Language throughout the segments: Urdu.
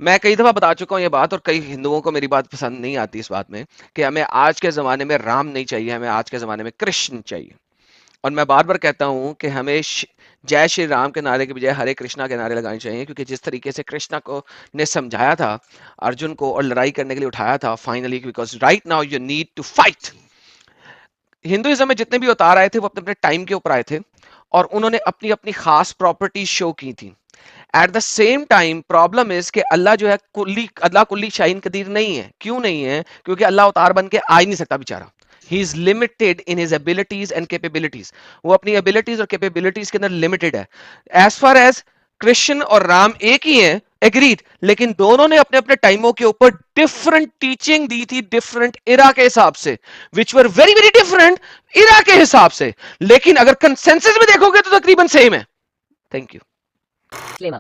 میں کئی دفعہ بتا چکا ہوں یہ بات، اور کئی ہندوؤں کو میری بات پسند نہیں آتی اس بات میں، کہ ہمیں آج کے زمانے میں رام نہیں چاہیے، ہمیں آج کے زمانے میں کرشن چاہیے. اور میں بار بار کہتا ہوں کہ ہمیں جے شری رام کے نعرے کے بجائے ہرے کرشنا کے نعرے لگانے چاہیے، کیونکہ جس طریقے سے کرشنا کو نے سمجھایا تھا ارجن کو اور لڑائی کرنے کے لیے اٹھایا تھا finally, because right now you need to fight. Hinduism میں جتنے بھی اتار آئے تھے وہ اپنے اپنے ٹائم کے اوپر آئے تھے، اور انہوں نے اپنی اپنی خاص پراپرٹی شو کی تھی. At the same time problem is کہ اللہ جو ہے اللہ کلی شاہین قدیر نہیں ہے. کیوں نہیں ہے؟ کیونکہ اللہ اتار بن کے آ ہی نہیں سکتا بیچارہ. He is limited in his abilities and capabilities. وہ اپنی ابیلٹیز اور کیپیبلٹیز کے اندر لمیٹڈ ہے. ایز فار ایز کرشن اور رام ایک ہی ہیں، ایگریڈ، لیکن دونوں نے اپنے اپنے ٹائموں کے اوپر ڈفرنٹ ٹیچنگ دی تھی، ڈفرنٹ ایرا کے حساب سے، وچ ور ویری ویری ڈفرنٹ ایرا کے حساب سے. لیکن اگر کنسنسس میں دیکھو گے تو تقریباً سیم ہے. Thank you.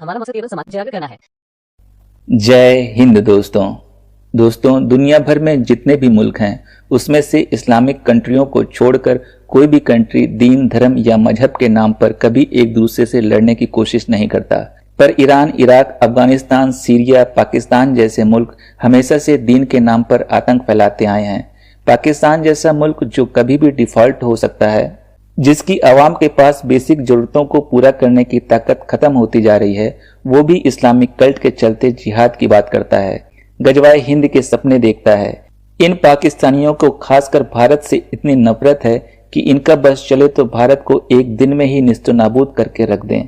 ہمارا مقصد کیول سماج جاگرک کرنا ہے. جے ہند دوستوں دنیا بھر میں جتنے بھی ملک ہیں اس میں سے اسلامک کنٹریوں کو چھوڑ کر کوئی بھی کنٹری دین، دھرم یا مذہب کے نام پر کبھی ایک دوسرے سے لڑنے کی کوشش نہیں کرتا. پر ایران، عراق، افغانستان، سیریا، پاکستان جیسے ملک ہمیشہ سے دین کے نام پر آتنک پھیلاتے آئے ہیں. پاکستان جیسا ملک جو کبھی بھی ڈیفالٹ ہو سکتا ہے، جس کی عوام کے پاس بیسک ضرورتوں کو پورا کرنے کی طاقت ختم ہوتی جا رہی ہے، وہ بھی اسلامک کلٹ کے چلتے جہاد کی بات کرتا ہے، غزوہ ہند کے سپنے دیکھتا ہے. ان پاکستانیوں کو خاص کر بھارت سے اتنی نفرت ہے کہ ان کا بس چلے تو بھارت کو ایک دن میں ہی نیست و نابود کر کے رکھ دیں.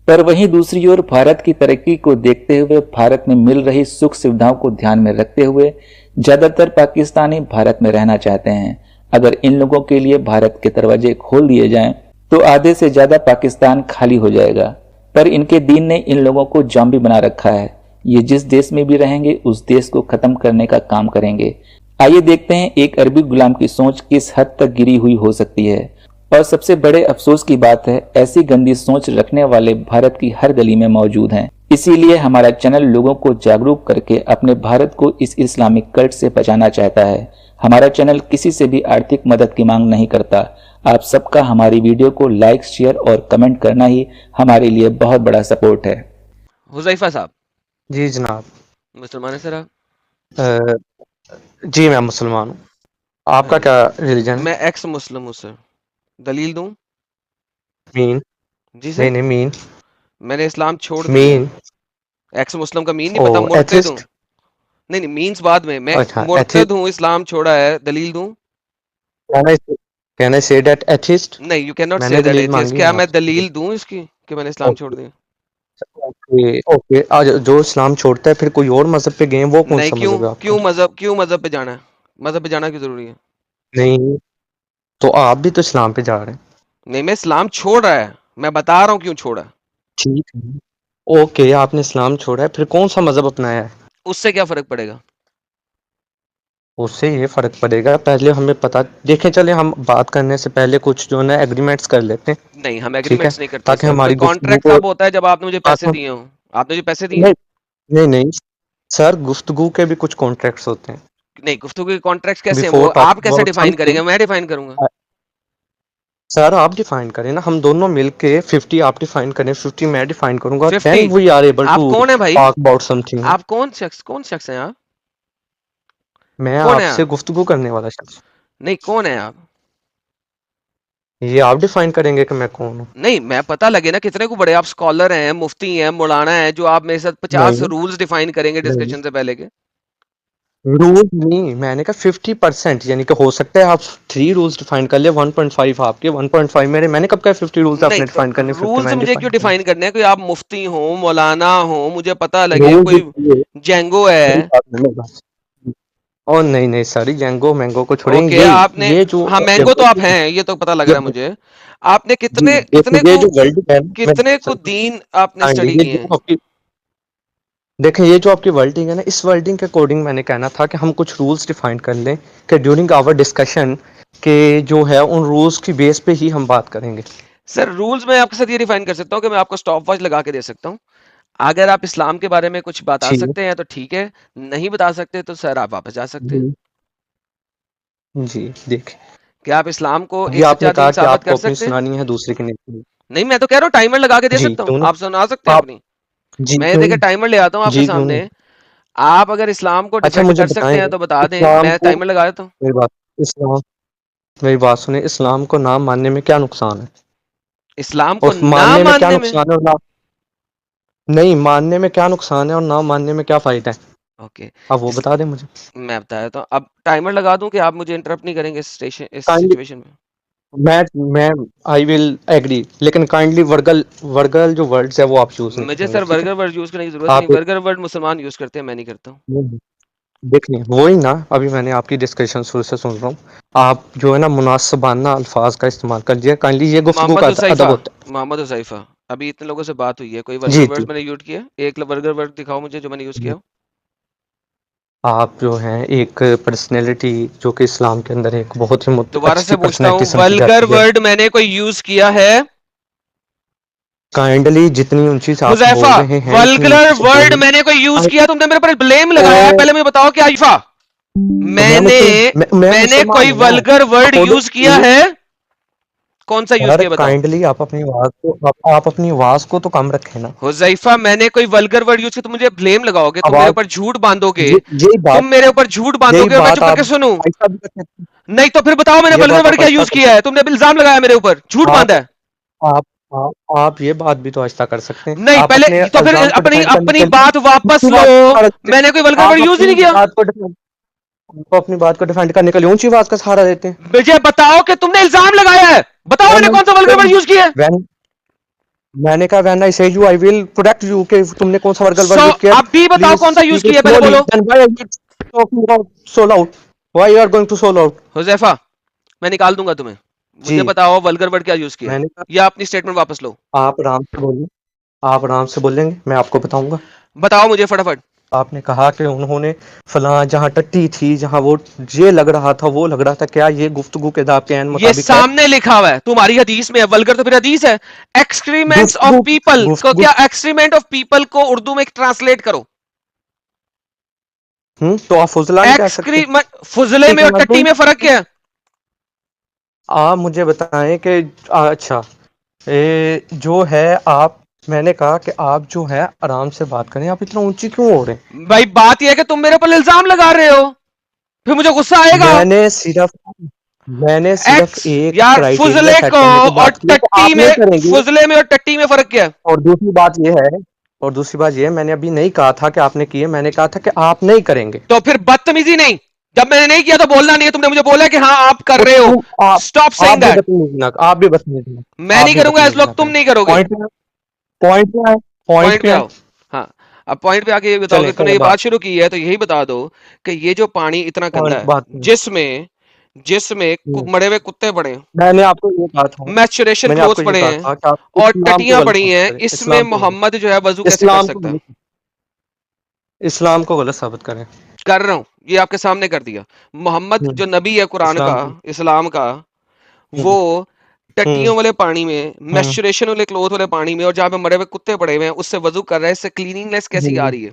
پر وہیں دوسری اور بھارت کی ترقی کو دیکھتے ہوئے، بھارت میں مل رہی سکھ سویدھاؤں کو دھیان میں رکھتے ہوئے زیادہ تر پاکستانی بھارت میں رہنا چاہتے ہیں. اگر ان لوگوں کے لیے بھارت کے دروازے کھول دیے جائیں تو آدھے سے زیادہ پاکستان خالی ہو جائے گا. پر ان کے دین نے ان لوگوں کو زامبی بنا رکھا ہے. یہ جس دیش میں بھی رہیں گے اس دیش کو ختم کرنے کا کام کریں گے. آئیے دیکھتے ہیں ایک عربی غلام کی سوچ کس حد تک گری ہوئی ہو سکتی ہے. اور سب سے بڑے افسوس کی بات ہے، ایسی گندی سوچ رکھنے والے بھارت کی ہر گلی میں موجود ہیں. اسی لیے ہمارا چینل لوگوں کو جاگروک کر کے اپنے بھارت کو اس اسلامک کلٹ سے بچانا چاہتا ہے. ہمارا چینل کسی سے بھی آرتھک مدد کی مانگ نہیں کرتا. آپ سب کا ہماری ویڈیو کو لائک، شیئر اور کمنٹ کرنا ہی ہمارے لیے بہت بڑا سپورٹ ہے. حذیفہ صاحب جی جناب. مسلمان ہیں سر آپ؟ جی میں مسلمان ہوں. آپ کا کیا ریلیجن ہے؟ میں ایکس مسلم ہوں سر. دلیل دوں؟ مین. جی سر، نہیں مین. میں نے اسلام چھوڑ دیا. مین. ایکس مسلم کا مین نہیں او پتا، مرتد ہوں. ایتھسٹ. نہیں مینز بعد میں اچھا مرتد ہوں، اسلام چھوڑا ہے. دلیل دوں؟ کین آئی سے دیٹ ایتھسٹ؟ نہیں، یو کین ناٹ میں سے نے دیٹ دلیل ایتھیسٹ. مانگی کیا ہے میں آپ سے. دلیل دوں اس کی کہ میں نے اسلام چھوڑ دیا؟ اوکے آج جو اسلام چھوڑتا ہے پھر کوئی اور مذہب پہ گئے وہ کون نہیں. سا کیوں مذہب ہے آپ کا؟ کیوں مذہب پہ جانا ہے؟ مذہب پہ جانا کیوں ضروری ہے؟ نہیں تو آپ بھی تو اسلام پہ جا رہے ہیں. نہیں، میں اسلام چھوڑ رہا ہے، میں بتا رہا ہوں کیوں چھوڑا. ٹھیک ہے اوکے، آپ نے اسلام چھوڑا ہے پھر کون سا مذہب اپنایا ہے؟ اس سے کیا فرق پڑے گا؟ اس سے یہ فرق پڑے گا پہلے ہمیں پتا دیکھیں. چلے ہم بات کرنے سے پہلے کچھ جو ہے نا ایگریمنٹس کر لیتے ہیں. نہیں، ہم ٹھیک ہے ایگریمنٹس نہیں کرتے تاکہ سر. کوئی ہماری گفتگو کانٹریکٹ کو تب ہوتا ہے جب آپ نے مجھے پیسے دیے ہوں. آپ نے مجھے پیسے دیے؟ نہیں سر، گفتگو کے بھی کچھ کانٹریکٹس ہوتے ہیں. نہیں، گفتگو کے کانٹریکٹس کیسے ہیں؟ بفور وہ آپ ٹاکنگ کیسے اباؤٹ سم ڈیفائن کریں تھنگ. گے؟ میں ڈیفائن کروں گا؟ سر آپ ڈیفائن کریں نا، ہم دونوں مل کے 50 آپ ڈیفائن کریں، 50 میں ڈیفائن کروں گا. 50. دین وی آر ایبل آپ ٹو کون ہیں بھائی؟ Talk about some thing. آپ کون شخص ہیں آپ؟ میں کون آپ ہیں سے گفتگو کرنے والا شخص. نہیں، کون ہیں آپ؟ یہ آپ ڈیفائن کریں گے کہ میں کون ہوں. نہیں، میں پتہ لگے نا کتنے کو بڑے آپ اسکالر ہیں، مفتی ہیں، مولانا ہیں، جو آپ میرے ساتھ 50 نہیں رولز ڈیفائن کریں گے نہیں ڈسکشن سے پہلے کے. رول نہیں، میں نے کہا 50%، یعنی کہ ہو سکتا ہے آپ 3 رولز ڈیفائن کر لیں، 1.5 آپ کے، 1.5 میرے. میں نے کب کہا 50 رولز آپ نے نہیں، ڈیفائن کرنے، 50 رولز میں نے مجھے ڈیفائن کیوں کرنے. ڈیفائن کرنے ہیں؟ کوئی آپ مفتی ہوں، مولانا ہوں، مجھے پتہ لگے رولز کوئی جینگو ہے. اور نہیں ساری جینگو مینگو کو چھوڑیں. اوکے، آپ نے یہ جو ہاں مینگو تو آپ ہیں، یہ تو پتہ لگ رہا ہے مجھے. آپ نے کتنے کتنے یہ کو جو ورلڈنگ ہے نا، کتنے کو دین آپ نے اسٹڈی یہ کیے جو ہیں؟ آپ کی دیکھیں یہ جو آپ کی ورلڈنگ ہے نا، اس ورلڈنگ کے اکارڈنگ میں نے کہنا تھا کہ ہم کچھ رولز ڈیفائن کر لیں کہ ڈیورنگ آور ڈسکشن کہ جو ہے ان رولز کی بیس پہ ہی ہم بات کریں گے. سر رولز میں آپ کے ساتھ یہ ڈیفائن کر سکتا ہوں کہ میں آپ کو سٹاپ واچ لگا کے دے سکتا ہوں. اگر آپ اسلام کے بارے میں کچھ بتا ٹھیک سکتے ہیں تو ٹھیک ہے، نہیں بتا سکتے تو سر آپ واپس جا سکتے ہیں. جی دیکھیں کہ آپ اسلام کو ابھی ایک آپ نے سچا کہا دین کہ ثابت آپ کر کو اپنی سکتے ہیں؟ سنانی ہے دوسرے کی نہیں. نہیں میں تو کہہ رہا ہوں ٹائمر لگا کے دے جی سکتا ہوں، کیوں نہیں آپ سنا سکتے ہیں آپ. اپنی. جی میں کیوں دیکھیں نہیں. ٹائمر لے آتا ہوں آپ کے جی کیوں سامنے، نہیں. آپ اگر اسلام کو اچھا ڈیفینڈ مجھے کر سکتے بتائیں ہیں تو بتا دیں، اسلام میں کو. ٹائمر لگا دیتا ہوں. میری بات اسلام میری بات سنیں، اسلام کو نام ماننے میں کیا نقصان ہے؟ اسلام کو اور نہ ماننے میں کیا ماننے میں، نقصان ہے اور نہیں ماننے میں کیا نقصان ہے اور نہ ماننے میں کیا فائدہ ہے؟ اوکے آپ وہ بتا دیں مجھے. میں بتا دیتا ہوں. اب ٹائمر لگا دوں کہ آپ مجھے انٹرپٹ نہیں کریں گے اس کائنڈلی سچویشن میں؟ میں آئی ول ایگری، لیکن کائنڈلی ورگل جو ورڈز ہے وہ آپ یوز نہیں مجھے کریں گے، سر ٹھیک ہے؟ برگر ورڈ یوز کرنے کی ضرورت نہیں، آپ برگر ورڈ مسلمان یوز کرتے ہیں، میں نہیں کرتا ہوں. دیکھیں وہی نا، ابھی میں نے آپ کی ڈسکشن شروع سے سن رہا ہوں. آپ جو ہے نا مناسبانہ الفاظ کا استعمال کر لیجیے، کائنڈلی یہ گفتگو کا محمد ادب حذیفہ، ہوتا محمد حذیفہ، ابھی اتنے لوگوں سے بات ہوئی ہے، کوئی ہے. ورگر جی ورڈ جی میں نے یوز کیا؟ ایک ورگر ورڈ دکھاؤ مجھے جو میں نے یوز کیا ہو. آپ جو ہیں ایک پرسنالٹی جو کہ اسلام کے اندر ایک بہت ہی دوبارہ اچھی سے پوچھتا پرسنالٹی ہوں، سمجھی ولگر جاتی ہے. ورڈ میں نے کوئی یوز کیا ہے؟ کائنڈلی جتنی اونچی سے آپ حذیفہ، بول رہے ہیں اتنی ولگر اونچی سے ورڈ بولیں. میں نے کوئی یوز کیا؟ تم نے میرے پر بلیم او لگایا ہے، پہلے مجھے بتاؤ کیا حذیفہ تو میں مسلم میں میں نے مسلمان کوئی ہوں نا ولگر ورڈ یوز کیا اکارڈنگ. ہے؟ کون سا یوز سر کیا بتاؤ. کائنڈلی آپ اپنی آواز کو آپ اپنی آواز کو تو کم رکھیں نا. حذیفہ میں نے کوئی ولگر ورڈ یوز کیا تو مجھے بلیم لگاؤ گے، تم میرے آواز اوپر جھوٹ باندھو گے، یہی بات تم میرے اوپر جھوٹ باندھو یہی گے اور میں بات چپ کر آپ کے سنوں. آہستہ بھی کر سکتے نہیں تو پھر بتاؤ میں نے ہیں، یہ ولگر بات ورڈ آپ کیا آہستہ یوز کر کیا ہے؟ تم نے الزام لگایا میرے اوپر، جھوٹ سکتے باندھا ہے. آپ یہ بات بھی تو آہستہ کر سکتے ہیں. نہیں آپ پہلے اپنے تو پھر الزام کو اپنی ڈیفینڈ کرنے اپنی کے لیے بات واپس اونچی لو. بات سہارا دیتے میں نے کوئی ولگر ہیں. ورڈ یوز ہی نہیں کیا. آپ اپنی بات کو ڈیفینڈ کرنے کے لیے اونچی بات کا سہارا دیتے ہیں. مجھے بتاؤ کہ تم نے الزام لگایا ہے، بتاؤ میں نے کون سا ولگر ورڈ یوز کیا ہے. میں نے کہا وین آئی سے you I will protect you, کہ تم نے کون سا ورگل ورڈ سو یوز کیا. اب بھی بتاؤ پلیز کون سا یوز اسپیک کیا اٹ ہے، پہلے سلولی. بولو. Then why are you talking about so loud? Why you are going to so loud? Huzaifa میں نکال دوں گا تمہیں. جی مجھے بتاؤ ولگر ورڈ کیا یوز کیا ہے، میں نے کہا یا اپنی سٹیٹمنٹ واپس لو. آپ آرام سے بولیں، آپ آرام سے بولیں گے میں آپ کو بتاؤں گا. بتاؤ مجھے فٹافٹ. آپ نے کہا کہ انہوں نے فلاں جہاں ٹٹی تھی، جہاں وہ یہ لگ رہا تھا وہ لگ رہا تھا، کیا یہ گفتگو کے داب کے عین یہ مطابق ہے؟ سامنے لکھا ہوا ہے، تمہاری حدیث میں ہے. ولگر تو پھر حدیث ہے. ایکسکریمنٹس آف گفتگو پیپل کو گفتگو کیا ایکسکریمنٹ آف پیپل کو اردو میں ٹرانسلیٹ کرو. تو آپ فضلہ نہیں کہہ سکتے؟ ایکسکریمنٹ، فضلے ٹھیک میں ہے اور میں ٹٹی میں فرق کیا ہے؟ آپ مجھے بتائیں کہ اچھا جو ہے آپ، میں نے کہا کہ آپ جو ہے آرام سے بات کریں، آپ اتنا اونچی کیوں ہو رہے بھائی بات یہ ہے کہ تم میرے پر الزام لگا رہے ہو، پھر مجھے غصہ آئے ہیں؟ گا. میں نے صرف ایکس ایک یار، کرائیٹیریا فضلے سیٹ کو کرنے کی اور بات کی ہے کہ ٹٹی آپ میں، نہیں کریں گے. فضلے میں اور ٹٹی میں فرق کیا ہے؟ اور دوسری بات یہ ہے میں نے ابھی نہیں کہا تھا کہ آپ نے کی ہے، میں نے کہا تھا کہ آپ نہیں کریں گے. تو پھر بدتمیزی نہیں. جب میں نے نہیں کیا تو بولنا نہیں ہے. تم نے مجھے بولا کہ ہاں آپ کر تو رہے ہو. آپ اسٹاپ آپ سیئنگ بھی دیٹ. بدتمیزی نہ آپ بھی بدتمیزی نہ میں آپ نہیں بھی کروں گا اس بدتمیزی نہ وقت تم کریں. نہیں کرو گے. پوائنٹ پہ آئے پوائنٹ پوائنٹ پہ پہ آئے. آؤ. ہاں اب پوائنٹ پہ آ کے یہ بتاؤ چلیں کہ تم نے کریں یہ بات شروع کی ہے تو یہی بتا دو کہ یہ جو پانی اتنا گندا پوائنٹ ہے، بات کریں. جس میں مڑے ہوئے کتے پڑے ہیں، میں نے آپ کو یہ کہا تھا میچوریشن میں نے آپ کو کلوتھس یہ پڑے کہا ہیں تھا کہ آپ اور اسلام کو ٹٹیاں غلط پڑی ثابت ہیں، کریں. اس میں محمد جو ہے وضو کیسے کر سکتا ہے؟ اسلام کو غلط ثابت کریں. کر رہا ہوں، یہ آپ کے سامنے کر دیا. محمد جو نبی ہے قرآن کا، اسلام کو اسلام کا، وہ ٹٹیوں والے پانی میں، میچوریشن والے کلوتھ والے پانی میں، اور جہاں پہ مرے ہوئے کتے پڑے ہوئے ہیں اس سے وضو کر رہے ہیں. اس سے کلیننگنیس کیسی آ رہی ہے؟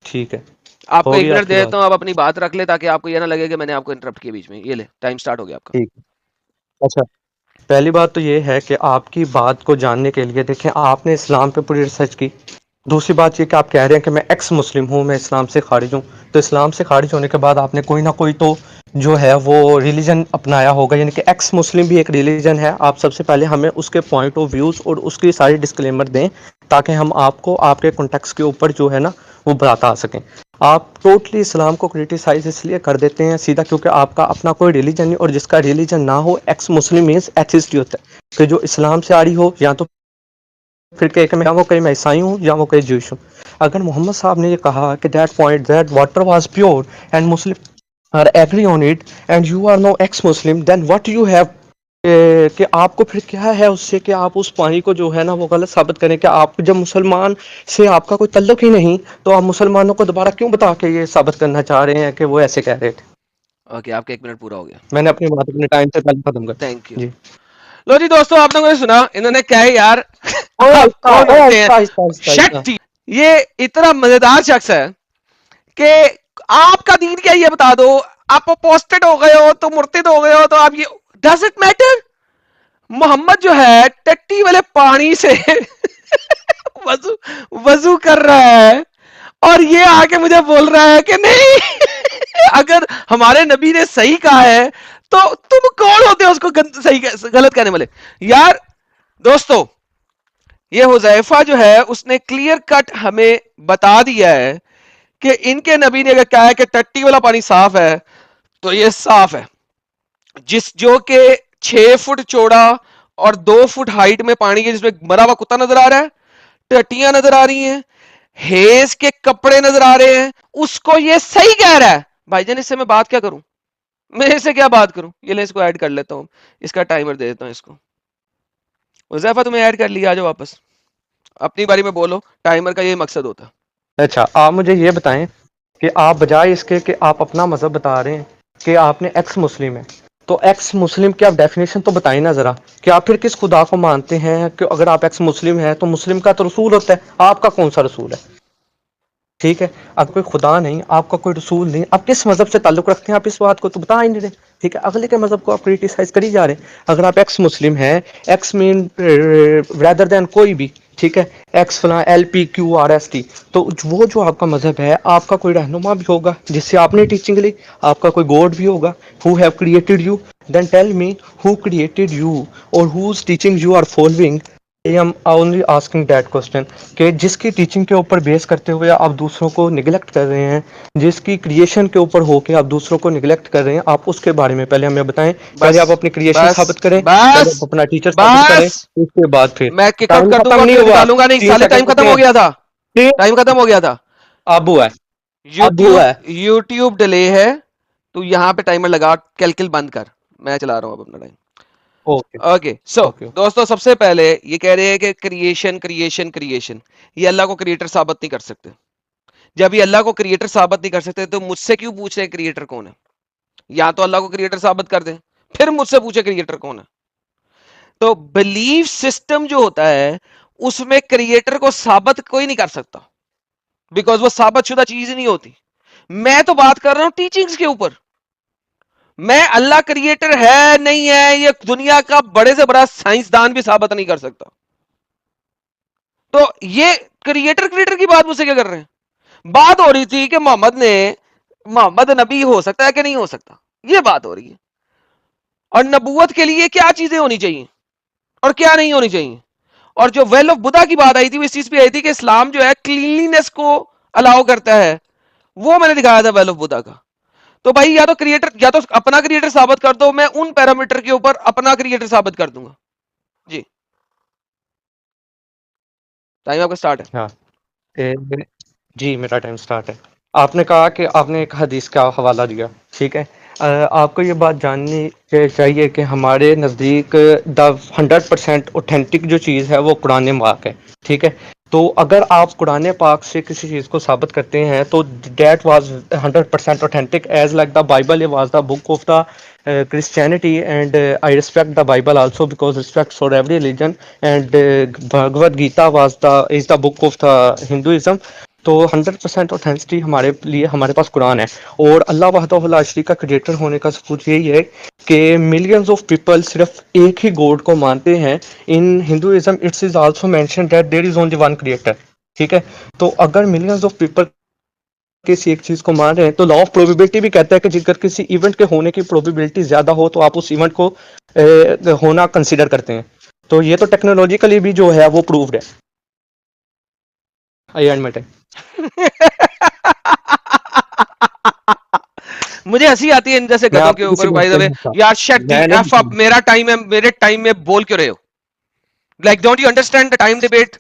ٹھیک ہے، آپ کو ایک ہوگی منٹ آپ کی دے دیتا بات. ہوں، آپ اپنی بات رکھ لیں تاکہ آپ کو یہ نہ لگے کہ میں نے آپ کو انٹرپٹ کیا بیچ میں. یہ لے ٹائم سٹارٹ ہو گیا آپ کا. ٹھیک. اچھا پہلی بات تو یہ ہے کہ آپ کی بات کو جاننے کے لیے دیکھیں آپ نے اسلام پہ پوری ریسرچ کی. دوسری بات یہ کہ آپ کہہ رہے ہیں کہ میں ایکس مسلم ہوں، میں اسلام سے خارج ہوں. تو اسلام سے خارج ہونے کے بعد آپ نے کوئی نہ کوئی تو جو ہے وہ ریلیجن اپنایا ہوگا، یعنی کہ ایکس مسلم بھی ایک ریلیجن ہے. آپ سب سے پہلے ہمیں اس کے پوائنٹ آف ویوز اور اس کی ساری ڈسکلیمر دیں تاکہ ہم آپ کو آپ کے کنٹیکس کے اوپر جو ہے نا وہ بتا سکیں. آپ ٹوٹلی اسلام کو کرٹیسائز اس لیے کر دیتے ہیں سیدھا کیونکہ آپ کا اپنا کوئی ریلیجن نہیں، اور جس کا ریلیجن نہ ہو ایکس مسلم مینس ایتھسٹ ہی ہوتا ہے کہ جو اسلام سے آڑی ہو، یا تو پھر کہ میں عیسائی ہوں یا وہ کہ جوش ہوں. اگر محمد صاحب نے یہ کہا کہ that water was pure and Muslim are agree on it and you are no ex Muslim, then what you have کہ آپ کو پھر کیا ہے اس سے کہ آپ اس پانی کو جو ہے نا وہ غلط ثابت کریں کہ آپ جب مسلمان سے آپ کا کوئی تعلق ہی نہیں تو آپ مسلمانوں کو دوبارہ کیوں بتا کے یہ ثابت کرنا چاہ رہے ہیں کہ وہ ایسے کہہ رہے تھے. اوکے، آپ کا ایک منٹ پورا ہو گیا. میں نے اپنی بات اپنے ٹائم سے پہلے ختم کر. Thank you. جی لو جی دوستوں، آپ لوگوں نے سنا انہوں نے کیا ہے یار. آپ آہستہ کون ہوتے ہیں؟ آہستہ آہستہ آہستہ. شٹ. یہ اتنا مزیدار شخص ہے کہ آپ کا دین کیا یہ بتا دو. آپ اپوسٹڈ ہو گئے ہو تو مرتد ہو گئے ہو تو آپ یہ ڈز اٹ میٹر؟ محمد جو ہے ٹٹی والے پانی سے وضو وضو کر رہا ہے اور یہ آ کے مجھے بول رہا ہے کہ نہیں اگر ہمارے نبی نے صحیح کہا ہے تو تم کون ہوتے ہو اس کو صحیح غلط کہنے والے؟ یار دوستو، یہ حذیفہ جو ہے اس نے کلیئر کٹ ہمیں بتا دیا ہے کہ ان کے نبی نے اگر کہا ہے کہ ٹٹی والا پانی صاف ہے تو یہ صاف ہے، جو کہ 6 فٹ چوڑا اور 2 فٹ ہائٹ میں پانی ہے، جس میں مرا ہوا کتا نظر آ رہا ہے، ٹٹیاں نظر آ رہی ہیں، ہیز کے کپڑے نظر آ رہے ہیں، اس کو یہ صحیح کہہ رہا ہے۔ بھائی جان اس سے میں بات کیا کروں؟ میں اس سے کیا بات کروں؟ یہ لے اس کو ایڈ کر لیتا ہوں، اس کا ٹائمر دے دیتا ہوں اس کو۔ حذیفہ تمہیں ایڈ کر لیا، آ جاؤ واپس اپنی باری میں بولو، ٹائمر کا یہ مقصد ہوتا۔ اچھا آپ مجھے یہ بتائیں کہ آپ بجائے اس کے کہ آپ اپنا مذہب بتا رہے ہیں کہ آپ نے ایکس مسلم ہے، تو ایکس مسلم کی آپ ڈیفینیشن تو بتائیں نا ذرا، کہ آپ پھر کس خدا کو مانتے ہیں؟ کہ اگر آپ ایکس مسلم ہیں تو مسلم کا تو رسول ہوتا ہے، آپ کا کون سا رسول ہے؟ ٹھیک ہے، آپ کوئی خدا نہیں، آپ کا کوئی رسول نہیں، آپ کس مذہب سے تعلق رکھتے ہیں؟ آپ اس بات کو تو بتا ہی نہیں رہے۔ ٹھیک ہے، اگلے کے مذہب کو آپ کریٹیسائز کری جا رہے ہیں۔ اگر آپ ایکس مسلم ہیں، ایکس مین ریدر دین کوئی بھی، ٹھیک ہے، ایکس فلاں LPQRST، تو وہ جو آپ کا مذہب ہے، آپ کا کوئی رہنما بھی ہوگا جس سے آپ نے ٹیچنگ لی، آپ کا کوئی گاڈ بھی ہوگا who have created you. Then tell me who created you or whose teaching you are following. I am only asking that question کہ جس کی ٹیچنگ کے اوپر بیس کرتے ہوئے آپ دوسروں کو نگلیکٹ کر رہے ہیں، جس کی کریشن کے اوپر ہو کے آپ دوسروں کو نگلیکٹ کر رہے ہیں، آپ اس کے بارے میں پہلے ہمیں بتائیں۔ بس پہلے آپ اپنی کریشن بس ثابت کریں، پہلے بس آپ اپنا ٹیچر ثابت کریں، بس اس کے بعد پھر میں کک آؤٹ ٹائم کر دوں ختم گا، نہیں پھر ہوا، نکالوں گا نہیں، 3 سالے ٹائم سیکنڈ ختم رکے ہو ہیں۔ گیا تھا، ٹھیک، ٹائم ختم ہو گیا تھا۔ اب ہوا ہے، اب ہوا یوٹیوب ہے۔ یوٹیوب ڈیلے ہے، تو یہاں پہ ٹائمر لگا، کیلکل بند کر، میں چلا رہا ہوں اب اپنا time. Okay okay so okay دوستو، سب سے پہلے یہ کہہ رہے ہیں کہ کریشن کریشن کریشن، یہ اللہ کو کریٹر ثابت نہیں کر سکتے۔ جب یہ اللہ کو کریٹر ثابت نہیں کر سکتے تو مجھ سے کیوں پوچھ رہے ہیں کریٹر کون ہے؟ یا تو اللہ کو کریٹر ثابت کر دیں، پھر مجھ سے پوچھے کریٹر کون ہے۔ تو بلیف سسٹم جو ہوتا ہے اس میں کریٹر کو ثابت کوئی نہیں کر سکتا، بیکاز وہ ثابت شدہ چیز نہیں ہوتی۔ میں تو بات کر رہا ہوں ٹیچنگز کے اوپر، میں اللہ کریٹر ہے نہیں ہے یہ دنیا کا بڑے سے بڑا سائنسدان بھی ثابت نہیں کر سکتا۔ تو یہ کریٹر کی بات مجھ سے کیا کر رہے ہیں؟ بات ہو رہی تھی کہ محمد نبی ہو سکتا ہے کہ نہیں ہو سکتا، یہ بات ہو رہی ہے۔ اور نبوت کے لیے کیا چیزیں ہونی چاہیے اور کیا نہیں ہونی چاہیے۔ اور جو ویل آف بدا کی بات آئی تھی وہ اس چیز پہ آئی تھی کہ اسلام جو ہے کلیننس کو الاؤ کرتا ہے، وہ میں نے دکھایا تھا ویل آف بدا کا۔ تو بھائی یا تو کریٹر، یا تو اپنا کریٹر ثابت کر دو، میں ان پیرامیٹر کے اوپر اپنا کریٹر ثابت کر دوں گا۔ جی ٹائم آپ کا سٹارٹ ہے۔ ہاں جی میرا ٹائم سٹارٹ ہے۔ آپ نے کہا کہ آپ نے ایک حدیث کا حوالہ دیا، ٹھیک ہے، آپ کو یہ بات جاننی چاہیے کہ ہمارے نزدیک دا 100% اوتھینٹک جو چیز ہے وہ قرآن پاک ہے، ٹھیک ہے۔ تو اگر آپ قرآن پاک سے کسی چیز کو ثابت کرتے ہیں تو that was 100% authentic as like the Bible was the book of the Christianity, and I respect the Bible also because respect for every religion, and Bhagavad Gita is the book of the Hinduism. تو 100% اوتھینسٹی ہمارے لیے ہمارے پاس قرآن ہے، اور اللہ وحدہ لا شریک کا کریٹر ہونے کا ثبوت یہی ہے کہ ملینز آف پیپل صرف ایک ہی گوڈ کو مانتے ہیں۔ In Hinduism it's is also mention that there is only one creator, ٹھیک ہے۔ تو اگر ملینز آف پیپل کسی ایک چیز کو مان رہے ہیں تو لا آف پروبیبلٹی بھی کہتا ہے کہ اگر کسی ایونٹ کے ہونے کی پروبیبلٹی زیادہ ہو تو آپ اس ایونٹ کو ہونا کنسیڈر کرتے ہیں۔ تو یہ تو ٹیکنالوجیکلی بھی جو ہے وہ پروفڈ ہے۔ آئی اینڈ مائی ٹائم۔ مجھے ہنسی آتی ہے ان جیسے میں گدوں آپ کے کو کسی اوپر، بائی بات دا پہ وے نہیں تھا، یار شٹ دی میں ایف اپ، نہیں، میرا ٹائم ہے، میرے ٹائم میں بول کیوں رہے ہو؟ Like don't you understand the time debate?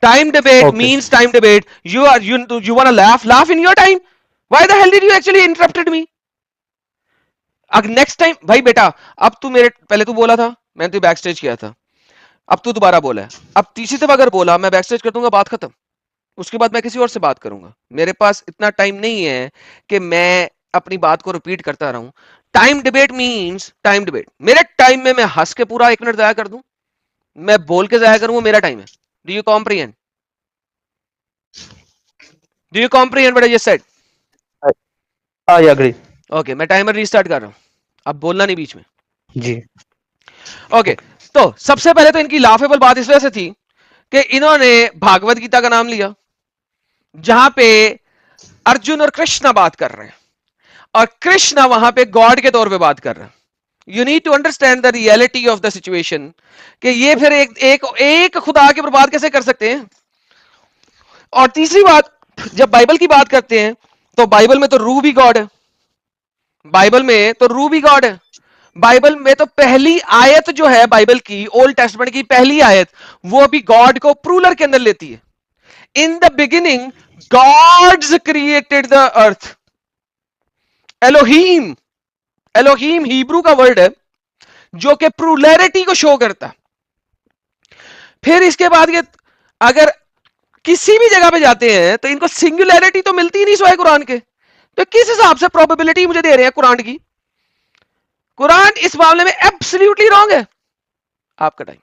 Time debate okay means time debate. You want to laugh in your time. Why the hell did you actually interrupted me? اب نیکسٹ ٹائم بھائی بیٹا، اب تو میرے پہلے تو بولا تھا، میں نے تو بیک سٹیج کیا تھا، اب تو دوبارہ بولا ہے، اب تیسری دفعہ اگر بولا میں بیک سٹیج کر دوں گا، بات ختم۔ اس کے بعد میں کسی اور سے بات کروں گا، میرے پاس اتنا ٹائم نہیں ہے کہ میں اپنی بات کو ریپیٹ کرتا رہوں۔ Time debate means time debate, میرے ٹائم میں ہنس کے پورا 1 منٹ ضائع کر دوں، میں بول کے ضائع کروں، وہ میرا ٹائم ہے۔ Do you comprehend? Do you comprehend what I just said? I agree. Okay میں ٹائمر ریسٹارٹ کر رہا ہوں, اب بولنا نہیں بیچ میں. جی اوکے تو سب سے پہلے تو ان کی لافیبل بات اس وجہ سے تھی کہ انہوں نے بھاگوت گیتا کا نام لیا جہاں پہ ارجن اور کرشنا بات کر رہے ہیں, اور کرشنا وہاں پہ گاڈ کے طور پہ بات کر رہے ہیں. You need to understand the reality of the situation کہ یہ پھر ایک خدا کے اوپر بات کیسے کر سکتے ہیں. اور تیسری بات, جب بائبل کی بات کرتے ہیں تو بائبل میں تو روح بھی گاڈ ہے, بائبل میں تو روح بھی گاڈ ہے. بائبل میں تو پہلی آیت جو ہے بائبل کی, اولڈ ٹیسٹمنٹ کی پہلی آیت, وہ بھی گاڈ کو پرولر کے اندر لیتی ہے. In the beginning gods created the earth. Elohim, Elohim Hebrew کا ورڈ ہے جو کہ پرولیرٹی کو شو کرتا. پھر اس کے بعد یہ اگر کسی بھی جگہ پہ جاتے ہیں تو ان کو سنگولیرٹی تو ملتی ہی نہیں سوائے قرآن کے, تو کس حساب سے پروبیبلٹی مجھے دے رہے ہیں قرآن کی؟ قرآن اس معاملے میں ایبسلیوٹلی رانگ ہے. آپ کا ٹائم.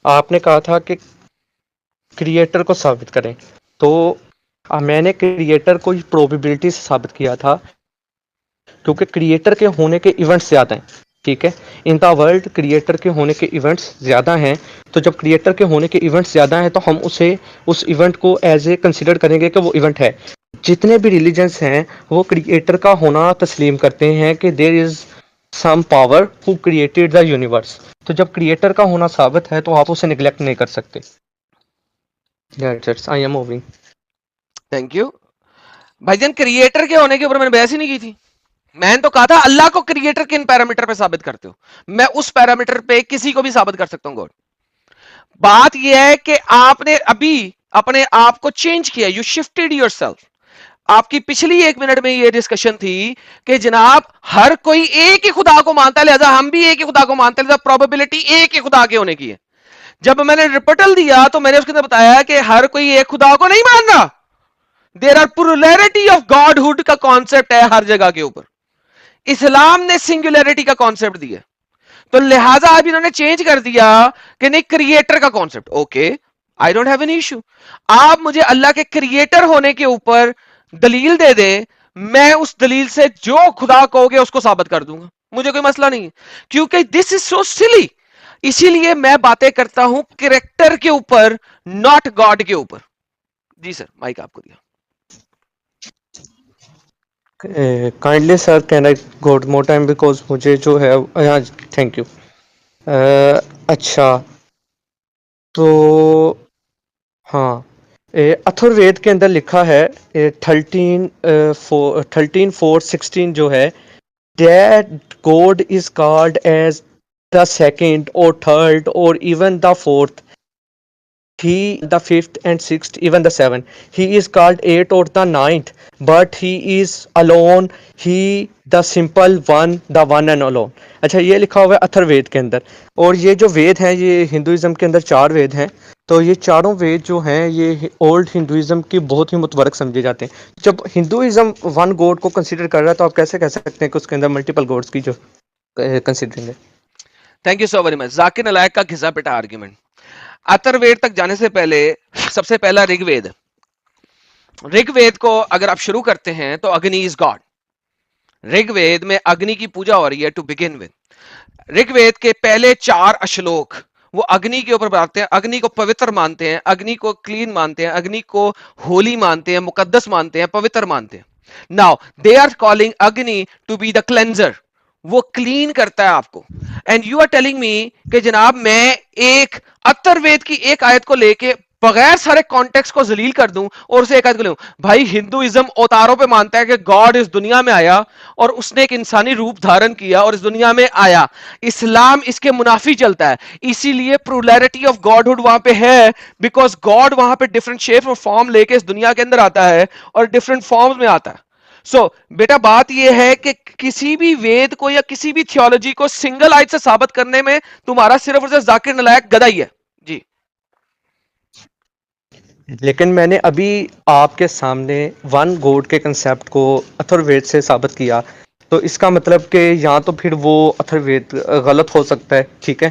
آپ نے کہا تھا کہ کریٹر کو ثابت کریں, تو میں نے کریٹر کو پروبیبلٹی سے ثابت کیا تھا کیونکہ کریٹر کے ہونے کے ایونٹس زیادہ ہیں. ٹھیک ہے, ان دا ورلڈ کریٹر کے ہونے کے ایونٹس زیادہ ہیں, تو جب کریٹر کے ہونے کے ایونٹس زیادہ ہیں تو ہم اسے اس ایونٹ کو ایز اے کنسیڈر کریں گے کہ وہ ایونٹ ہے. جتنے بھی ریلیجنس ہیں وہ کریٹر کا ہونا تسلیم کرتے ہیں کہ there is some power who created the universe. تو جب کریٹر کا ہونا ثابت ہے تو آپ اسے نگلیکٹ نہیں کر سکتے. I am moving. Thank you بھائی جان. کریٹر کے ہونے کے اوپر میں نے بحث ہی نہیں کی تھی. میں نے تو کہا تھا اللہ کو کریٹر کن پیرامیٹر پہ ثابت کرتے ہو, میں اس پیرامیٹر پہ کسی کو بھی ثابت کر سکتا ہوں گاڈ. بات یہ ہے کہ آپ نے ابھی اپنے آپ کو چینج کیا, یو شفٹڈ یور سیلف. آپ کی پچھلی 1 منٹ میں یہ ڈسکشن تھی کہ جناب ہر کوئی ایک ہی خدا کو مانتا ہے, لہذا ہم بھی ایک ہی خدا کو مانتے ہیں, لہذا پروبیبلٹی ایک ہی خدا کے ہونے کی ہے. جب میں نے ریپٹل دیا تو میں نے اس کے اندر بتایا کہ ہر کوئی ایک خدا کو نہیں مان رہا. There are plurality of godhood کا کانسیپٹ ہے ہر جگہ کے اوپر. اسلام نے سنگولیرٹی کا کانسیپٹ دیا, تو لہٰذا اب انہوں نے چینج کر دیا کہ نہیں کریٹر کا concept. Okay I don't have an issue, آپ مجھے اللہ کے کریٹر ہونے کے اوپر دلیل دے دیں, میں اس دلیل سے جو خدا کہو گے اس کو ثابت کر دوں گا, مجھے کوئی مسئلہ نہیں ہے, کیونکہ دس از سو سلی. اسی لیے میں باتیں کرتا ہوں کریکٹر کے اوپر, ناٹ گاڈ کے اوپر. جی سر مائک آپ کو دیا. Kindly sir can I got more time because مجھے جو ہے تھینک یو. اچھا تو ہاں, اتھر وید کے اندر لکھا ہے 13:4:16 جو ہے, that God is called as the second or third or even the fourth, he the fifth and sixth, even the seventh. He is called eighth or the ninth, but he is alone, he the simple one, the one and alone. اچھا یہ لکھا ہوا ہے اتھر وید کے اندر, اور یہ جو وید ہیں یہ ہندوازم کے اندر 4 وید ہیں, تو یہ چاروں وید جو ہیں یہ اولڈ ہندوازم کی بہت ہی متبرک سمجھے جاتے ہیں. جب ہندوازم ون گوڈ کو کنسیڈر کر رہا ہے تو آپ کیسے کہہ سکتے ہیں کہ اس کے اندر ملٹیپل گوڈز کی جو کنسیڈرنگ ہے. Thank you so very much. Zakir نلائق کا گھسا پٹا آرگیومنٹ. اتر وید تک جانے سے پہلے سب سے پہلا رگ وید. رگ وید کو اگر آپ شروع کرتے ہیں تو اگنی از گاڈ. رگ وید میں اگنی کی پوجا ہو رہی ہے to begin with. Rig Veda کے پہلے 4 اشلوک وہ اگنی کے اوپر بتاتے ہیں, اگنی کو پوتر مانتے ہیں, اگنی کو کلین مانتے ہیں, اگنی کو ہولی مانتے ہیں, مقدس مانتے ہیں, پوتر مانتے ہیں. Now they are calling Agni to be the cleanser, وہ کلین کرتا ہے آپ کو. And you are telling me کہ جناب میں ایک اتر وید کی ایک آیت کو لے کے بغیر سارے کانٹیکس کو ذلیل کر دوں اور اسے ایک آیت کو لوں. بھائی ہندوازم اوتاروں پہ مانتا ہے کہ گاڈ اس دنیا میں آیا اور اس نے ایک انسانی روپ دھارن کیا اور اس دنیا میں آیا. اسلام اس کے منافی چلتا ہے, اسی لیے پرولیرٹی آف گاڈ ہوڈ وہاں پہ ہے, بیکاز گاڈ وہاں پہ ڈفرنٹ شیپ اور فارم لے کے اس دنیا کے اندر آتا ہے اور ڈفرنٹ فارمز میں آتا ہے. سو بیٹا بات یہ ہے کہ کسی بھی وید کو یا کسی بھی تھیولوجی کو سنگل آیت سے ثابت کرنے میں تمہارا صرف اور صرف ذاکر نلائق گدھا ہی ہے. جی لیکن میں نے ابھی آپ کے سامنے ون گوڈ کے کنسیپٹ کو اتھر وید سے ثابت کیا, تو اس کا مطلب کہ یا تو پھر وہ اتھر وید غلط ہو سکتا ہے, ٹھیک ہے,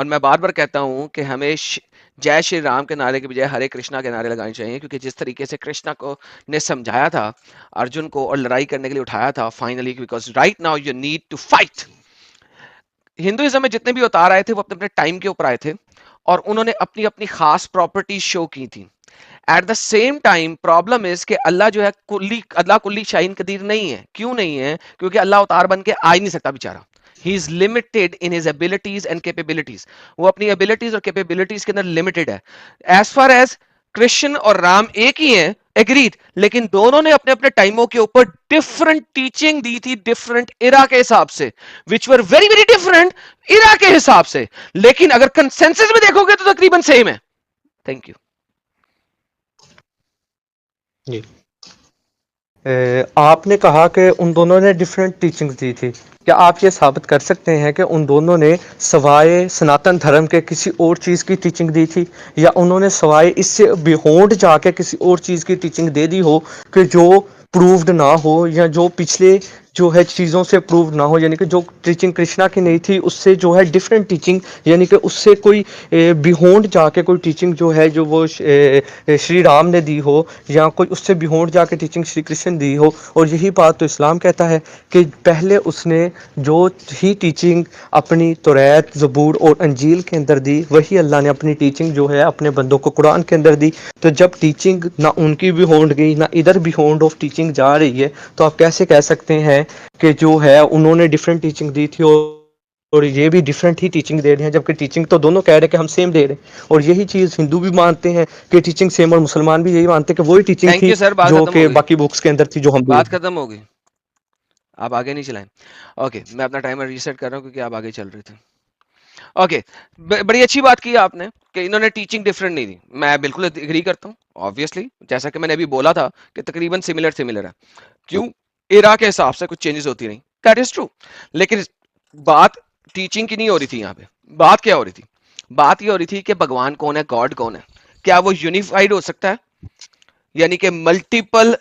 اور میں بار بار کہتا ہوں کہ ہمیں جے شری رام کے نعرے کے بجائے ہرے کرشنا کے نعرے لگانے چاہیے، کیونکہ جس طریقے سے کرشنا کو نے سمجھایا تھا ارجن کو اور لڑائی کرنے کے لیے اٹھایا تھا finally, because right now you need to fight. Hinduism میں جتنے بھی اتار آئے تھے وہ اپنے اپنے ٹائم کے اوپر آئے تھے اور انہوں نے اپنی اپنی خاص پراپرٹیز شو کی تھی. At the same time problem is کہ اللہ جو ہے اللہ کلی شاہین قدیر نہیں ہے. کیوں نہیں ہے؟ کیونکہ اللہ اتار بن کے آ ہی نہیں سکتا بیچارہ. He is limited in his abilities and capabilities. وہ اپنی ابیلٹیز اور کیپیبلٹیز کے اندر لمیٹڈ ہے. ایز فار ایز کرشن اور رام ایک ہی ہیں ایگریڈ، لیکن دونوں نے اپنے اپنے ٹائموں کے اوپر ڈفرنٹ ٹیچنگ دی تھی ڈفرنٹ ایرا کے حساب سے، وچ ور ویری ویری ڈفرنٹ ایرا کے حساب سے، لیکن اگر کنسنسس میں دیکھو گے تو تقریباً سیم ہے. Thank you. جی آپ نے کہا کہ ان دونوں نے ڈفرینٹ ٹیچنگ دی تھی، کیا آپ یہ ثابت کر سکتے ہیں کہ ان دونوں نے سوائے سناتن دھرم کے کسی اور چیز کی ٹیچنگ دی تھی، یا انہوں نے سوائے اس سے بیہونڈ جا کے کسی اور چیز کی ٹیچنگ دے دی ہو کہ جو پروفڈ نہ ہو، یا جو پچھلے جو ہے چیزوں سے پروفڈ نہ ہو، یعنی کہ جو ٹیچنگ کرشنا کی نہیں تھی اس سے جو ہے ڈفرینٹ ٹیچنگ، یعنی کہ اس سے کوئی بیہونڈ جا کے کوئی ٹیچنگ جو ہے جو وہ شری رام نے دی ہو، یا کوئی اس سے بیہونڈ جا کے ٹیچنگ شری کرشن دی ہو. اور یہی بات تو اسلام کہتا ہے کہ پہلے اس نے جو ہی ٹیچنگ اپنی توریت، زبور اور انجیل کے اندر دی، وہی اللہ نے اپنی ٹیچنگ جو ہے اپنے بندوں کو قرآن کے اندر دی. تو جب ٹیچنگ نہ ان کی بھی ہونڈ گئی، نہ ادھر بھی ہونڈ آف ٹیچنگ جا رہی ہے، تو آپ کیسے کہہ سکتے ہیں کہ جو ہے انہوں نے ڈفرینٹ ٹیچنگ دی تھی اور یہ بھی ڈفرینٹ ہی ٹیچنگ دے رہے ہیں، جبکہ ٹیچنگ تو دونوں کہہ رہے ہیں کہ ہم سیم دے رہے ہیں. اور یہی چیز ہندو بھی مانتے ہیں کہ ٹیچنگ سیم، اور مسلمان بھی یہی مانتے ہیں کہ وہی ٹیچنگ تھینک تھی یو سر، بات جو ختم کہ ہو گئی. باقی بکس کے اندر تھی جو ہم بھی. بات ختم ہو گئی، آپ آگے نہیں چلائیں. اوکے میں اپنا ٹائمر ریسیٹ کر رہا ہوں کیونکہ آپ آگے چل رہے تھے. اوکے بڑی اچھی بات کی آپ نے کہ انہوں نے ٹیچنگ ڈفرینٹ نہیں دی. میں بالکل اگری کرتا ہوں آبویسلی، جیسا کہ میں نے ابھی بولا تھا کہ تقریباً سملر ہے. کیوں؟ ایرا کے حساب سے کچھ چینجز ہوتی نہیں، دیٹ از ٹرو. لیکن بات ٹیچنگ کی نہیں ہو رہی تھی یہاں پہ. بات کیا ہو رہی تھی؟ بات یہ ہو رہی تھی کہ بھگوان کون ہے، گاڈ کون ہے. کیا وہ یونیفائڈ ہو سکتا ہے؟ یعنی کہ ملٹیپل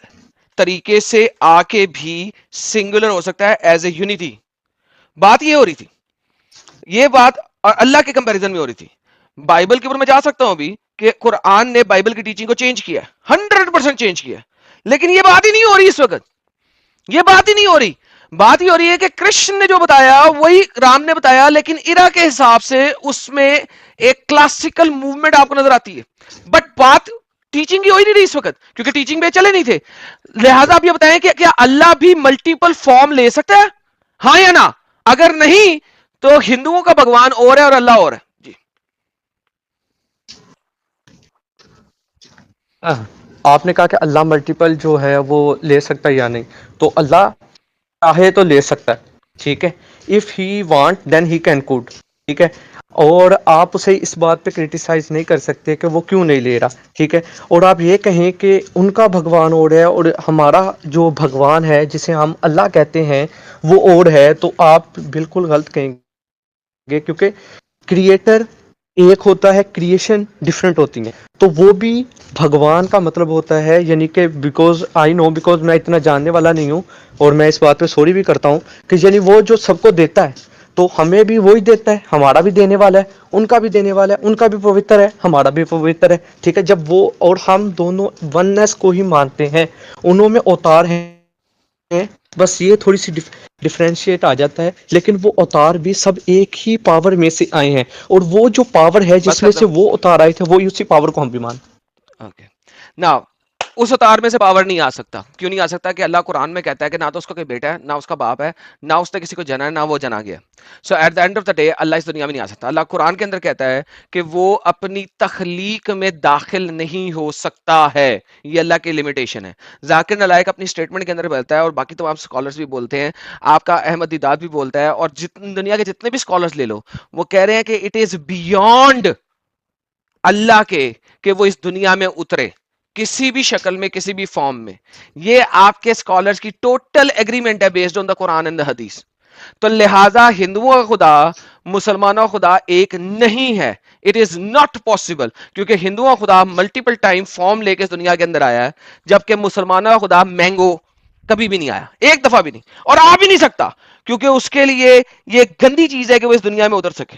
طریقے سے آ کے بھی سنگولر ہو سکتا ہے ایز اے یونٹی. بات یہ ہو رہی تھی، یہ بات اور اللہ کے کمپیریزن میں ہو رہی تھی. بائبل کے اوپر میں جا سکتا ہوں ابھی کہ قرآن نے بائبل کی ٹیچنگ کو چینج کیا، 100% چینج کیا، لیکن یہ بات ہی نہیں ہو رہی اس وقت. یہ بات ہی نہیں ہو رہی. بات یہ ہو رہی ہے کہ کرشن نے جو بتایا وہی رام نے بتایا، لیکن ایرا کے حساب سے اس میں ایک کلاسیکل موومنٹ آپ کو نظر آتی ہے. بٹ بات ٹیچنگ کی ہو ہی نہیں رہی اس وقت، کیونکہ ٹیچنگ پہ چلے نہیں تھے. لہٰذا آپ یہ بتائیں کہ کیا اللہ بھی ملٹیپل فارم لے سکتا ہے، ہاں یا نہ؟ اگر نہیں تو ہندوؤں کا بھگوان اور ہے اور اللہ اور ہے. جی آپ نے کہا کہ اللہ ملٹیپل جو ہے وہ لے سکتا ہے یا نہیں، تو اللہ چاہے تو لے سکتا ہے، ٹھیک ہے. If he want then he can code, ٹھیک ہے. اور آپ اسے اس بات پہ کرٹیسائز نہیں کر سکتے کہ وہ کیوں نہیں لے رہا، ٹھیک ہے. اور آپ یہ کہیں کہ ان کا بھگوان اور ہے اور ہمارا جو بھگوان ہے جسے ہم اللہ کہتے ہیں وہ اور ہے، تو آپ بالکل غلط کہیں گے، کیونکہ کریٹر ایک ہوتا ہے، کریشن ڈفرینٹ ہوتی ہیں. تو وہ بھی بھگوان کا مطلب ہوتا ہے، یعنی کہ بیکاز میں اتنا جاننے والا نہیں ہوں اور میں اس بات پہ سوری بھی کرتا ہوں کہ یعنی وہ جو سب کو دیتا ہے تو ہمیں بھی وہی دیتا ہے، ہمارا بھی دینے والا ہے، ان کا بھی دینے والا ہے، ان کا بھی پوتر ہے، ہمارا بھی پوتر ہے، ٹھیک ہے. جب وہ اور ہم دونوں وننس کو ہی مانتے ہیں، انہوں میں اوتار ہیں، بس یہ تھوڑی سی ڈفرینشیٹ آ جاتا ہے، لیکن وہ اوتار بھی سب ایک ہی پاور میں سے آئے ہیں، اور وہ جو پاور ہے بس جس میں سے ختم. وہ اتار آئے تھے وہی اسی پاور کو ہم بھی مانتے ہیں. اوکے نا، اس اتار میں سے پاور نہیں آ سکتا. کیوں نہیں آ سکتا؟ کہ اللہ قرآن میں کہتا ہے کہ نہ تو اس کا کوئی بیٹا ہے، نہ اس کا باپ ہے، نہ اس نے کسی کو جنا ہے، نہ وہ جنا گیا. So at the end of the day Allah اس دنیا میں نہیں آ سکتا. اللہ قرآن کے اندر کہتا ہے کہ وہ اپنی تخلیق میں داخل نہیں ہو سکتا ہے. یہ اللہ کی لمیٹیشن ہے. ذاکر نلائق اپنی اسٹیٹمنٹ کے اندر بولتا ہے، اور باقی تمام اسکالرز بھی بولتے ہیں، آپ کا احمد دیداد بھی بولتا ہے، اور دنیا کے جتنے بھی اسکالرز لے لو، وہ کہہ رہے ہیں کہ اٹ از بیونڈ اللہ کے کہ وہ اس دنیا میں اترے کسی بھی شکل میں، کسی بھی فارم میں. یہ آپ کے اسکالرز کی ٹوٹل ایگریمنٹ ہے based on the Quran and the حدیث. تو لہٰذا ہندوؤں کا خدا مسلمانوں کا خدا ایک نہیں ہے. اٹ از ناٹ پاسبل، کیونکہ ہندوؤں کا خدا ملٹیپل ٹائم فارم لے کے اس دنیا کے اندر آیا ہے، جبکہ مسلمانوں کا خدا مینگو کبھی بھی نہیں آیا، ایک دفعہ بھی نہیں، اور آ بھی نہیں سکتا، کیونکہ اس کے لیے یہ گندی چیز ہے کہ وہ اس دنیا میں اتر سکے.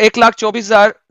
1,24,000